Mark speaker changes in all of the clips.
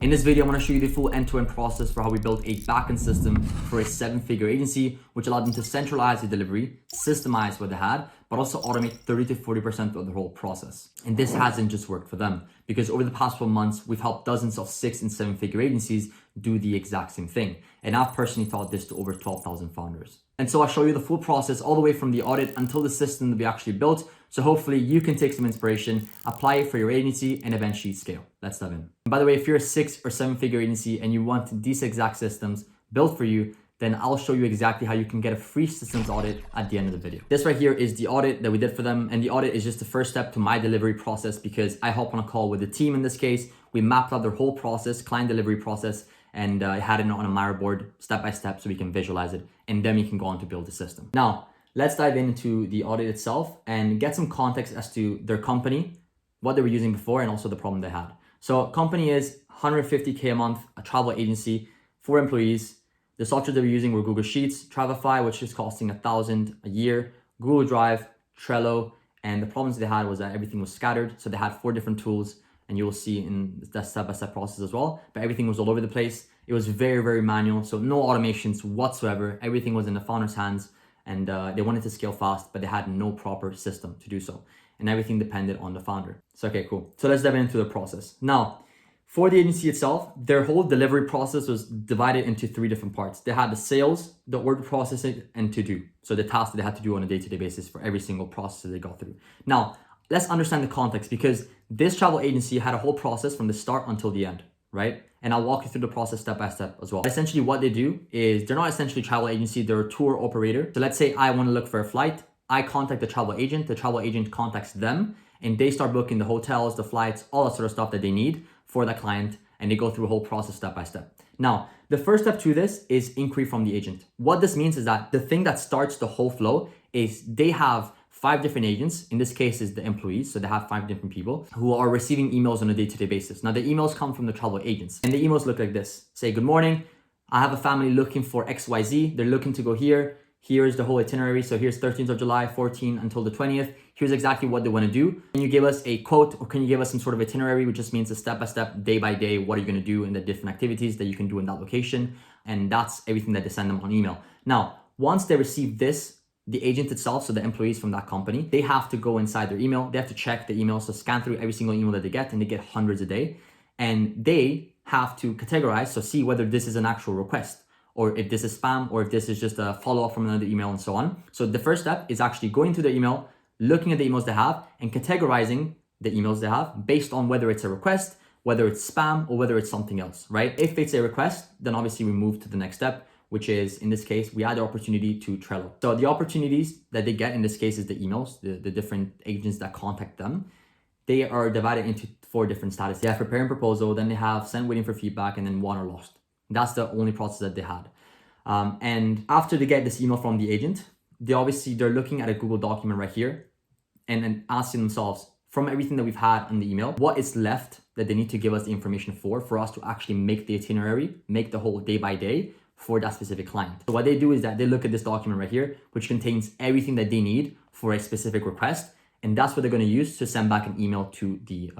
Speaker 1: In this video, I want to show you the full end-to-end process for how we built a backend system for a 7-figure agency, which allowed them to centralize the delivery, systemize what they had, but also automate 30 to 40% of the whole process. And this hasn't just worked for them, because over the past 4 months, we've helped dozens of 6 and 7-figure agencies do the exact same thing. And I've personally taught this to over 12,000 founders. And so I'll show you the full process all the way from the audit until the system that we actually built. So hopefully you can take some inspiration, apply it for your agency, and eventually scale. Let's dive in. And by the way, if you're a 6 or 7-figure agency and you want these exact systems built for you, then I'll show you exactly how you can get a free systems audit at the end of the video. This right here is the audit that we did for them. And the audit is just the first step to my delivery process, because I hop on a call with the team in this case. We mapped out their whole process, client delivery process, and I had it on a Miro board step by step so we can visualize it. And then we can go on to build the system. Now, let's dive into the audit itself and get some context as to their company, what they were using before, and also the problem they had. So company is 150K a month, a travel agency, 4 employees. The software they were using were Google Sheets, Travefy, which is costing $1,000 a year, Google Drive, Trello. And the problems they had was that everything was scattered. So they had 4 different tools, and you will see in that step-by-step process as well, but everything was all over the place. It was very, very manual. So no automations whatsoever. Everything was in the founder's hands, and they wanted to scale fast, but they had no proper system to do so. And everything depended on the founder. So, okay, cool. So let's dive into the process. Now, for the agency itself, their whole delivery process was divided into 3 different parts. They had the sales, the order processing, and to do. So the tasks that they had to do on a day-to-day basis for every single process that they got through. Now, let's understand the context, because this travel agency had a whole process from the start until the end, right? And I'll walk you through the process step by step as well. Essentially what they do is they're not essentially a travel agency, they're a tour operator. So let's say I want to look for a flight. I contact the travel agent contacts them, and they start booking the hotels, the flights, all that sort of stuff that they need for the client. And they go through a whole process step by step. Now, the first step to this is inquiry from the agent. What this means is that the thing that starts the whole flow is they have 5 different agents. In this case is the employees. So they have 5 different people who are receiving emails on a day-to-day basis. Now the emails come from the travel agents, and the emails look like this. Say, good morning. I have a family looking for XYZ. They're looking to go here. Here's the whole itinerary. So here's 13th of July, 14 until the 20th. Here's exactly what they want to do. Can you give us a quote, or can you give us some sort of itinerary, which just means a step-by-step, day-by-day, what are you going to do in the different activities that you can do in that location? And that's everything that they send them on email. Now, once they receive this, the agent itself, so the employees from that company, they have to go inside their email. They have to check the email, so scan through every single email that they get, and they get hundreds a day. And they have to categorize, so see whether this is an actual request, or if this is spam, or if this is just a follow-up from another email, and so on. So the first step is actually going through the email, looking at the emails they have, and categorizing the emails they have based on whether it's a request, whether it's spam, or whether it's something else, right? If it's a request, then obviously we move to the next step, which is, in this case, we add the opportunity to Trello. So the opportunities that they get in this case is the emails, the different agents that contact them. They are divided into 4 different statuses. They have preparing proposal, then they have sent waiting for feedback, and then won or lost. That's the only process that they had. And after they get this email from the agent, they're looking at a Google document right here and then asking themselves, from everything that we've had in the email, what is left that they need to give us the information for us to actually make the itinerary, make the whole day by day for that specific client. So what they do is that they look at this document right here, which contains everything that they need for a specific request. And that's what they're going to use to send back an email to the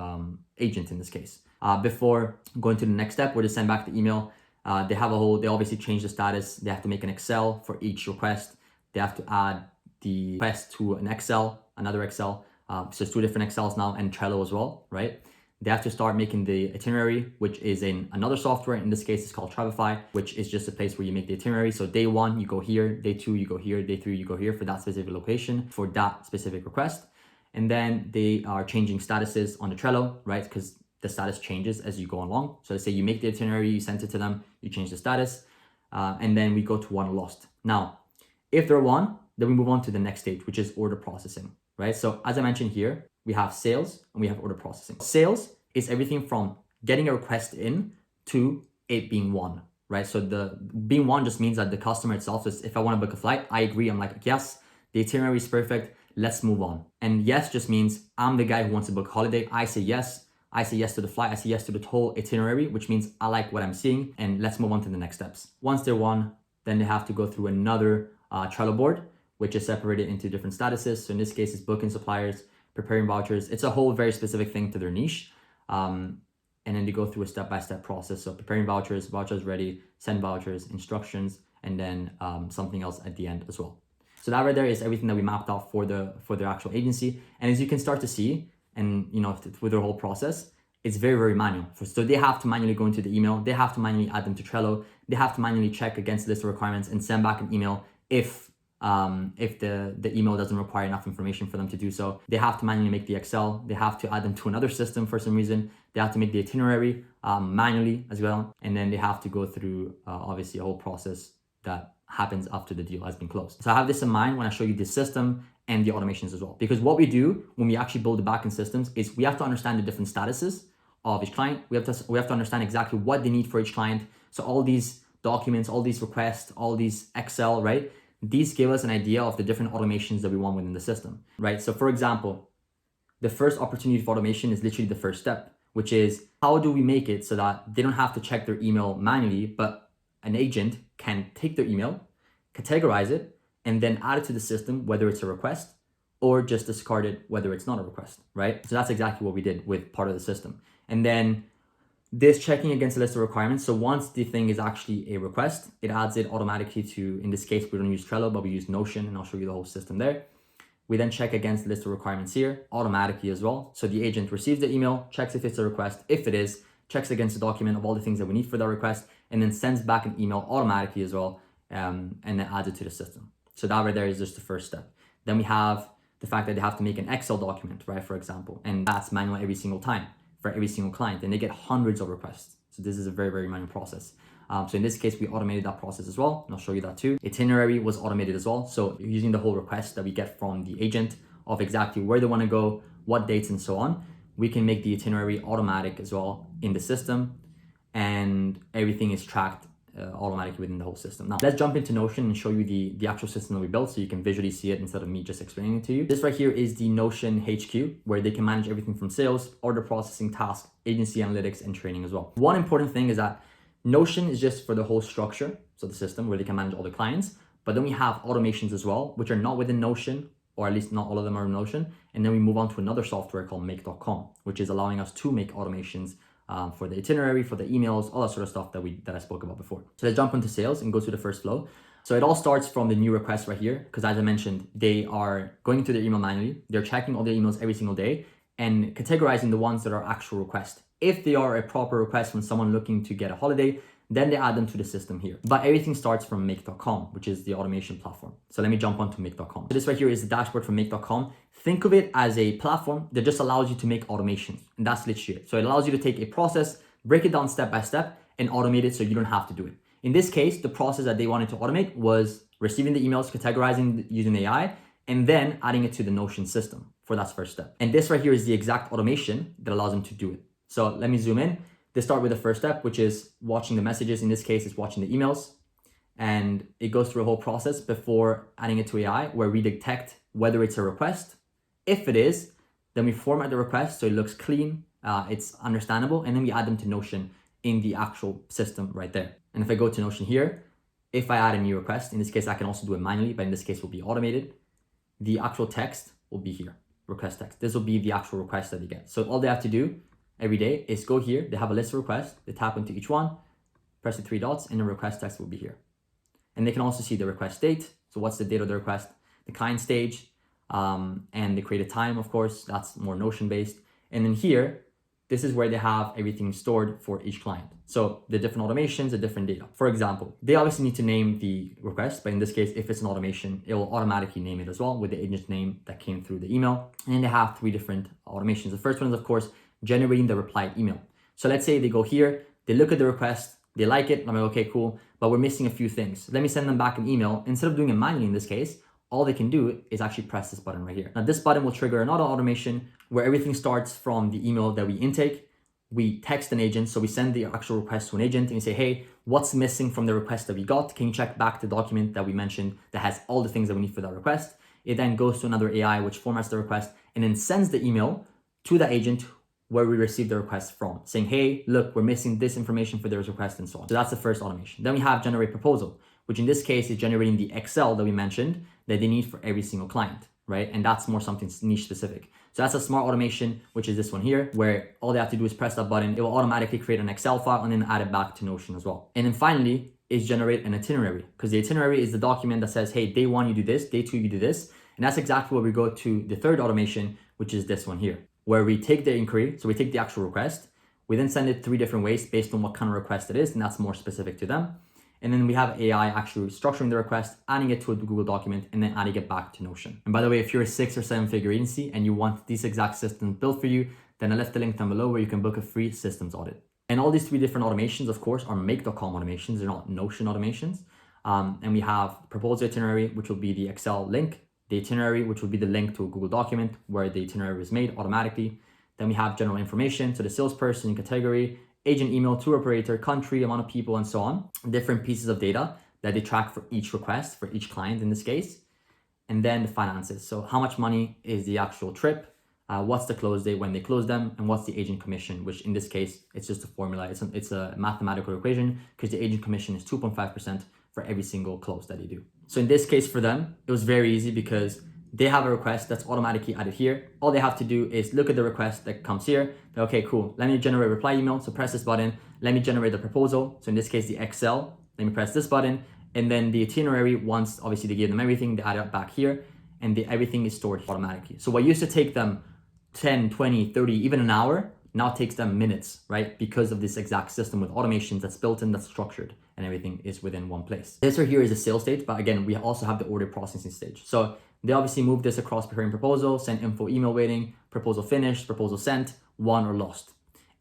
Speaker 1: agent in this case. Before going to the next step where they send back the email, they obviously change the status. They have to make an Excel for each request. They have to add the request to an Excel, another Excel. So it's 2 different Excels now, and Trello as well, right? They have to start making the itinerary, which is in another software. In this case, it's called Travefy, which is just a place where you make the itinerary. So day 1, you go here. Day 2, you go here. Day 3, you go here for that specific location, for that specific request. And then they are changing statuses on the Trello, right? Because the status changes as you go along. So let's say you make the itinerary, you send it to them, you change the status, and then we go to won or lost. Now, if they're won, then we move on to the next stage, which is order processing, right? So as I mentioned here, we have sales and we have order processing. Sales is everything from getting a request in to it being won, right? So the being won just means that the customer itself is, if I want to book a flight, I agree. I'm like, yes, the itinerary is perfect. Let's move on. And yes just means I'm the guy who wants to book a holiday. I say yes. I say yes to the flight. I say yes to the whole itinerary, which means I like what I'm seeing, and let's move on to the next steps. Once they're won, then they have to go through another Trello board, which is separated into different statuses. So in this case, it's booking suppliers, preparing vouchers. It's a whole very specific thing to their niche. And and then they go through a step-by-step process. So preparing vouchers, vouchers ready, send vouchers, instructions, and then something else at the end as well. So that right there is everything that we mapped out for their actual agency. And as you can start to see, and with their whole process, it's very, very manual. So they have to manually go into the email. They have to manually add them to Trello. They have to manually check against the list of requirements and send back an email if the email doesn't require enough information for them to do so. They have to manually make the Excel. They have to add them to another system for some reason. They have to make the itinerary manually as well. And then they have to go through obviously a whole process that happens after the deal has been closed. So I have this in mind when I show you the system and the automations as well. Because what we do when we actually build the backend systems is we have to understand the different statuses of each client. We have to understand exactly what they need for each client. So all these documents, all these requests, all these Excel, right? These give us an idea of the different automations that we want within the system, right? So for example, the first opportunity for automation is literally the first step, which is how do we make it so that they don't have to check their email manually, but an agent can take their email, categorize it, and then add it to the system, whether it's a request or just discard it, whether it's not a request, right? So that's exactly what we did with part of the system. And then this checking against a list of requirements. So once the thing is actually a request, it adds it automatically to, in this case, we don't use Trello, but we use Notion, and I'll show you the whole system there. We then check against the list of requirements here automatically as well. So the agent receives the email, checks if it's a request. If it is, checks against the document of all the things that we need for that request, and then sends back an email automatically as well, and then adds it to the system. So that right there is just the first step. Then we have the fact that they have to make an Excel document, right, for example, and that's manual every single time for every single client, and they get hundreds of requests. So this is a very, very manual process. So in this case, we automated that process as well, and I'll show you that too. Itinerary was automated as well. So using the whole request that we get from the agent of exactly where they want to go, what dates, and so on, we can make the itinerary automatic as well in the system, and everything is tracked automatically within the whole system. Now, let's jump into Notion and show you the actual system that we built so you can visually see it instead of me just explaining it to you. This right here is the Notion HQ, where they can manage everything from sales, order processing, tasks, agency analytics, and training as well. One important thing is that Notion is just for the whole structure, so the system where they can manage all the clients, but then we have automations as well, which are not within Notion, or at least not all of them are in Notion. And then we move on to another software called make.com, which is allowing us to make automations for the itinerary, for the emails, all that sort of stuff that I spoke about before. So let's jump into sales and go through the first flow. So it all starts from the new request right here, because as I mentioned, they are going into their email manually. They're checking all their emails every single day and categorizing the ones that are actual requests. If they are a proper request from someone looking to get a holiday, then they add them to the system here. But everything starts from make.com, which is the automation platform. So let me jump onto make.com. So this right here is the dashboard from make.com. Think of it as a platform that just allows you to make automations. And that's literally it. So it allows you to take a process, break it down step by step, and automate it so you don't have to do it. In this case, the process that they wanted to automate was receiving the emails, categorizing using AI, and then adding it to the Notion system for that first step. And this right here is the exact automation that allows them to do it. So let me zoom in. They start with the first step, which is watching the messages. In this case, it's watching the emails. And it goes through a whole process before adding it to AI, where we detect whether it's a request. If it is, then we format the request so it looks clean, it's understandable, and then we add them to Notion in the actual system right there. And if I go to Notion here, if I add a new request, in this case, I can also do it manually, but in this case, it will be automated. The actual text will be here, request text. This will be the actual request that they get. So all they have to do every day is go here. They have a list of requests. They tap into each one, press the 3 dots, and the request text will be here. And they can also see the request date. So what's the date of the request, the kind stage, and they create a time, of course, that's more Notion based. And then here, this is where they have everything stored for each client. So the different automations, the different data. For example, they obviously need to name the request, but in this case, if it's an automation, it will automatically name it as well with the agent's name that came through the email. And then they have 3 different automations. The first one is, of course, generating the reply email. So let's say they go here, they look at the request, they like it, I'm like, okay, cool, but we're missing a few things. Let me send them back an email. Instead of doing it manually in this case, all they can do is actually press this button right here. Now this button will trigger another automation where everything starts from the email that we intake. We text an agent, so we send the actual request to an agent and we say, hey, what's missing from the request that we got? Can you check back the document that we mentioned that has all the things that we need for that request? It then goes to another AI which formats the request and then sends the email to the agent where we received the request from, saying, hey, look, we're missing this information for this request and so on. So that's the first automation. Then we have generate proposal, which in this case is generating the Excel that we mentioned that they need for every single client, right? And that's more something niche specific. So that's a smart automation, which is this one here, where all they have to do is press that button. It will automatically create an Excel file and then add it back to Notion as well. And then finally is generate an itinerary, because the itinerary is the document that says, hey, day one, you do this, day two, you do this. And that's exactly where we go to the third automation, which is this one here, where we take the inquiry. So we take the actual request. We then send it 3 different ways based on what kind of request it is, and that's more specific to them. And then we have AI actually structuring the request, adding it to a Google document, and then adding it back to Notion. And by the way, if you're a 6 or 7 figure agency and you want these exact systems built for you, then I left the link down below where you can book a free systems audit. And all these 3 different automations, of course, are make.com automations. They're not Notion automations. And we have proposal itinerary, which will be the Excel link, the itinerary, which will be the link to a Google document where the itinerary is made automatically. Then we have general information, so the salesperson, category, agent email, tour operator, country, amount of people, and so on. Different pieces of data that they track for each request, for each client in this case. And then the finances. So how much money is the actual trip? What's the close date when they close them? And what's the agent commission, which in this case, it's just a formula. It's a mathematical equation because the agent commission is 2.5% for every single close that they do. So in this case for them, it was very easy because they have a request that's automatically added here. All they have to do is look at the request that comes here. Okay, cool. Let me generate a reply email. So press this button. Let me generate the proposal. So in this case, the Excel. Let me press this button. And then the itinerary, once obviously they give them everything, they add it back here and everything is stored automatically. So what used to take them 10, 20, 30, even an hour, now takes them minutes, right? Because of this exact system with automations that's built in, that's structured, and everything is within one place. This right here is the sales stage, but again, we also have the order processing stage. So they obviously move this across preparing proposal, send info, email waiting, proposal finished, proposal sent, won or lost.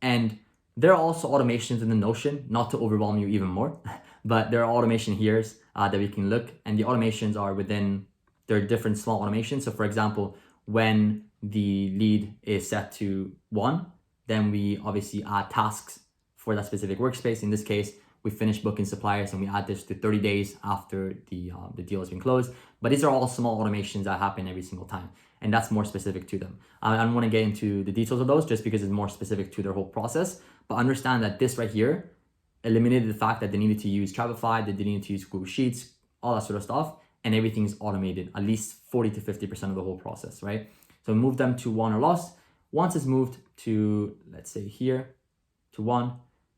Speaker 1: And there are also automations in the Notion, not to overwhelm you even more, but there are automation here that we can look, and the automations are within, there are different small automations. So for example, when the lead is set to 1, then we obviously add tasks for that specific workspace. In this case, we finish booking suppliers and we add this to 30 days after the deal has been closed. But these are all small automations that happen every single time. And that's more specific to them. I don't want to get into the details of those just because it's more specific to their whole process. But understand that this right here eliminated the fact that they needed to use Shopify, that they needed to use Google Sheets, all that sort of stuff. And everything is automated, at least 40 to 50% of the whole process, right? So move them to 1 or lost. Once it's moved to, let's say here, to 1,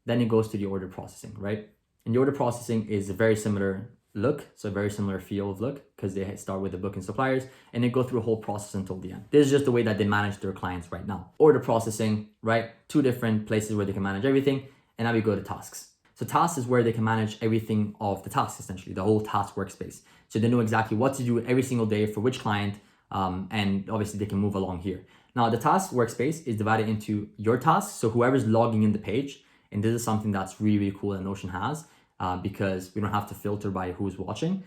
Speaker 1: then it goes to the order processing, right? And the order processing is a very similar look, so a very similar feel of look, because they start with the booking suppliers and they go through a whole process until the end. This is just the way that they manage their clients right now. Order processing, right? 2 different places where they can manage everything. And now we go to tasks. So tasks is where they can manage everything of the tasks, essentially, the whole task workspace. So they know exactly what to do every single day for which client, and obviously they can move along here. Now the task workspace is divided into your tasks. So whoever's logging in the page, and this is something that's really, really cool that Notion has, because we don't have to filter by who's watching.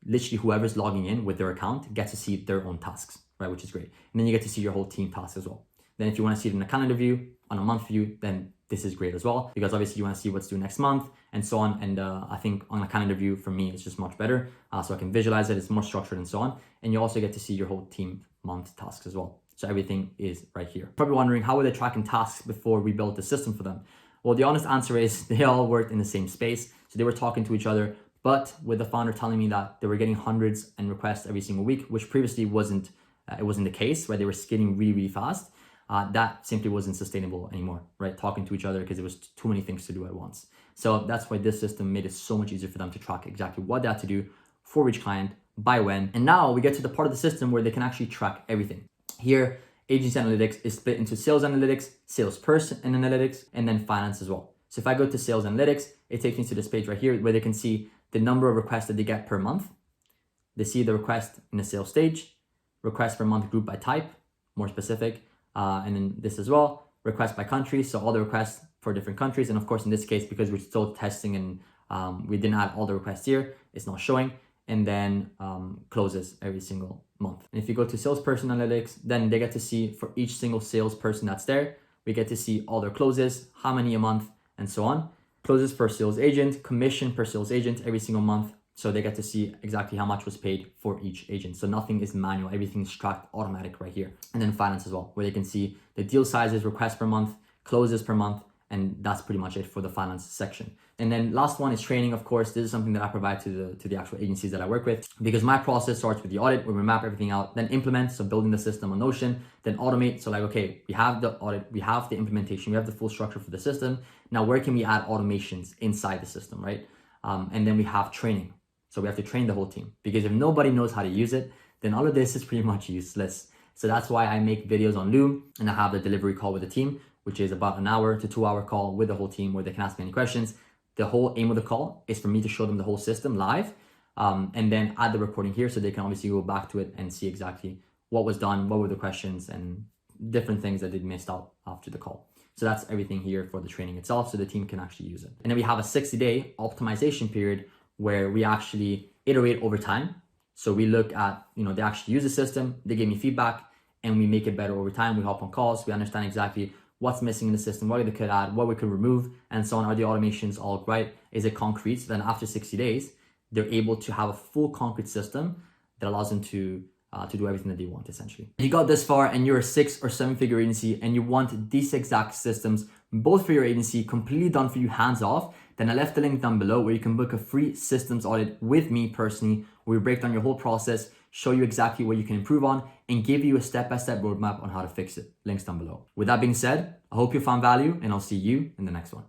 Speaker 1: Literally whoever's logging in with their account gets to see their own tasks, right? Which is great. And then you get to see your whole team tasks as well. Then if you want to see it in a calendar view, on a month view, then this is great as well, because obviously you want to see what's due next month and so on. And I think on a calendar view for me, it's just much better. So I can visualize it, it's more structured and so on. And you also get to see your whole team month tasks as well. So everything is right here. Probably wondering, how were they tracking tasks before we built the system for them? Well, the honest answer is they all worked in the same space. So they were talking to each other, but with the founder telling me that they were getting hundreds and requests every single week, which previously wasn't the case, right? They were scaling really, really fast. That simply wasn't sustainable anymore, right? Talking to each other because it was too many things to do at once. So that's why this system made it so much easier for them to track exactly what they had to do for each client, by when. And now we get to the part of the system where they can actually track everything. Here, agency analytics is split into sales analytics, salesperson analytics, and then finance as well. So if I go to sales analytics, it takes me to this page right here where they can see the number of requests that they get per month. They see the request in the sales stage, requests per month group by type, more specific, and then this as well, requests by country. So all the requests for different countries. And of course, in this case, because we're still testing and we didn't add all the requests here, it's not showing. And then closes every single month. And if you go to salesperson analytics, then they get to see for each single salesperson that's there, we get to see all their closes, how many a month, and so on. Closes per sales agent, commission per sales agent every single month. So they get to see exactly how much was paid for each agent. So nothing is manual, everything is tracked automatic right here. And then finance as well, where they can see the deal sizes, requests per month, closes per month, And that's pretty much it for the finance section. And then last one is training. Of course, this is something that I provide to the actual agencies that I work with, because my process starts with the audit, where we map everything out, then implement, so building the system on Notion, then automate. So like, okay, we have the audit, we have the implementation, we have the full structure for the system. Now, where can we add automations inside the system, right? And then we have training. So we have to train the whole team, because if nobody knows how to use it, then all of this is pretty much useless. So that's why I make videos on Loom, and I have the delivery call with the team, which is about an hour to 2 hour call with the whole team where they can ask me any questions. The whole aim of the call is for me to show them the whole system live, and then add the recording here so they can obviously go back to it and see exactly what was done, what were the questions, and different things that they missed out after the call. So that's everything here for the training itself, so the team can actually use it. And then we have a 60-day optimization period where we actually iterate over time. So we look at, they actually use the system, they give me feedback, and we make it better over time. We hop on calls, we understand exactly what's missing in the system, what we could add, what we could remove, and so on. Are the automations all right? Is it concrete? So then after 60 days, they're able to have a full concrete system that allows them to do everything that they want, essentially. If you got this far and you're a 6 or 7 figure agency and you want these exact systems, both for your agency, completely done for you, hands off, then I left the link down below where you can book a free systems audit with me personally, where we break down your whole process, show you exactly what you can improve on, and give you a step-by-step roadmap on how to fix it. Links down below. With that being said, I hope you found value, and I'll see you in the next one.